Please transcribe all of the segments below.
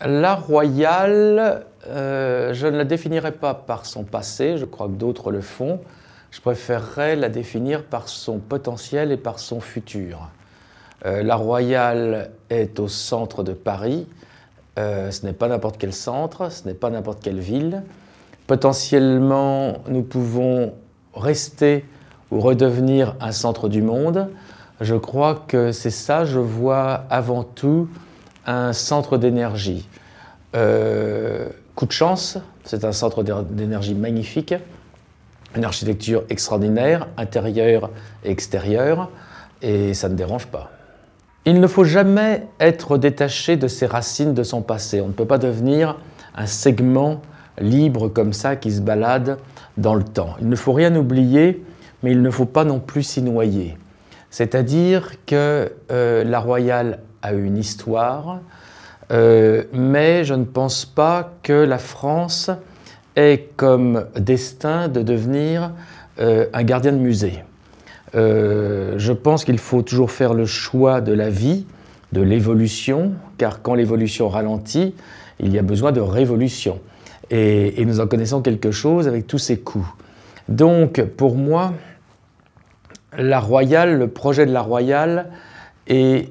La royale, je ne la définirais pas par son passé, je crois que d'autres le font. Je préférerais la définir par son potentiel et par son futur. La royale est au centre de Paris. Ce n'est pas n'importe quel centre, ce n'est pas n'importe quelle ville. Potentiellement, nous pouvons rester ou redevenir un centre du monde. Je crois que c'est ça, je vois avant tout un centre d'énergie. Coup de chance, c'est un centre d'énergie magnifique, une architecture extraordinaire, intérieure et extérieure, et ça ne dérange pas. Il ne faut jamais être détaché de ses racines, de son passé. On ne peut pas devenir un segment libre comme ça qui se balade dans le temps. Il ne faut rien oublier, mais il ne faut pas non plus s'y noyer. C'est-à-dire que la royale a une histoire, mais je ne pense pas que la France ait comme destin de devenir un gardien de musée. Je pense qu'il faut toujours faire le choix de la vie, de l'évolution, car quand l'évolution ralentit, il y a besoin de révolution. Et nous en connaissons quelque chose avec tous ces coups. Donc, pour moi, la royale, le projet de la royale est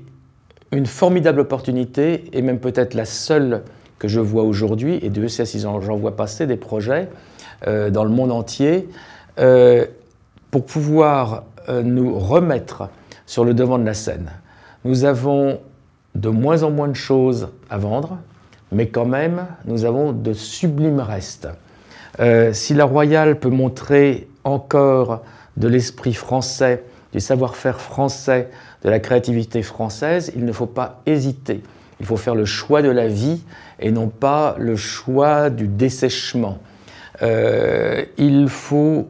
une formidable opportunité, et même peut-être la seule que je vois aujourd'hui, et Dieu sait si j'en vois passer des projets dans le monde entier, pour pouvoir nous remettre sur le devant de la scène. Nous avons de moins en moins de choses à vendre, mais quand même, nous avons de sublimes restes. Si la royale peut montrer encore de l'esprit français, du savoir-faire français, de la créativité française, il ne faut pas hésiter. Il faut faire le choix de la vie et non pas le choix du dessèchement. Il faut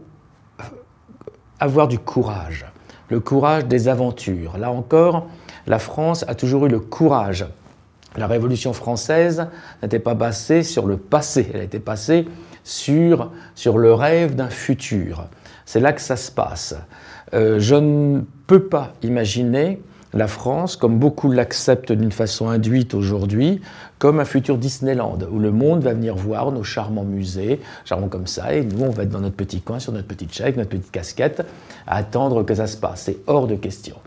avoir du courage, le courage des aventures. Là encore, la France a toujours eu le courage. La Révolution française n'était pas basée sur le passé, elle était basée sur le rêve d'un futur. C'est là que ça se passe. Je ne peux pas imaginer la France, comme beaucoup l'acceptent d'une façon induite aujourd'hui, comme un futur Disneyland, où le monde va venir voir nos charmants musées, charmants comme ça, et nous, on va être dans notre petit coin, sur notre petite chaise, notre petite casquette, à attendre que ça se passe. C'est hors de question.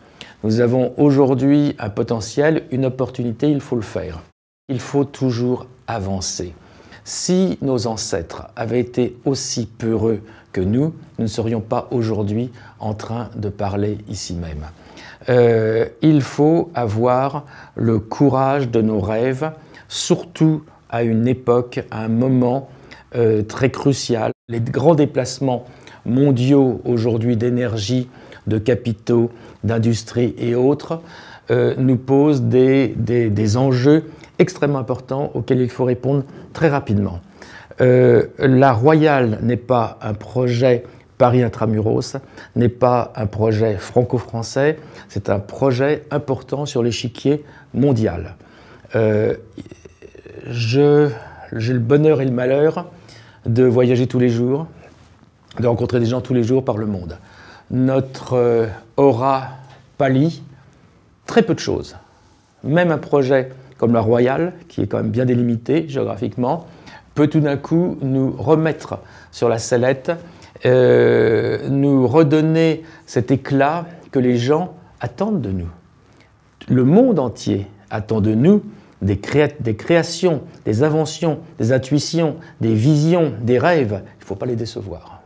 Nous avons aujourd'hui un potentiel, une opportunité, il faut le faire. Il faut toujours avancer. Si nos ancêtres avaient été aussi peureux que nous ne serions pas aujourd'hui en train de parler ici même. Il faut avoir le courage de nos rêves, surtout à une époque, à un moment très crucial. Les grands déplacements mondiaux aujourd'hui d'énergie, de capitaux, d'industrie et autres nous posent des enjeux extrêmement importants auxquels il faut répondre très rapidement. La royale n'est pas un projet Paris Intramuros, n'est pas un projet franco-français, c'est un projet important sur l'échiquier mondial. J'ai le bonheur et le malheur de voyager tous les jours, de rencontrer des gens tous les jours par le monde. Notre aura pâlit très peu de choses. Même un projet comme la royale, qui est quand même bien délimité géographiquement, peut tout d'un coup nous remettre sur la sellette, nous redonner cet éclat que les gens attendent de nous. Le monde entier attend de nous des créations, des inventions, des intuitions, des visions, des rêves. Il ne faut pas les décevoir.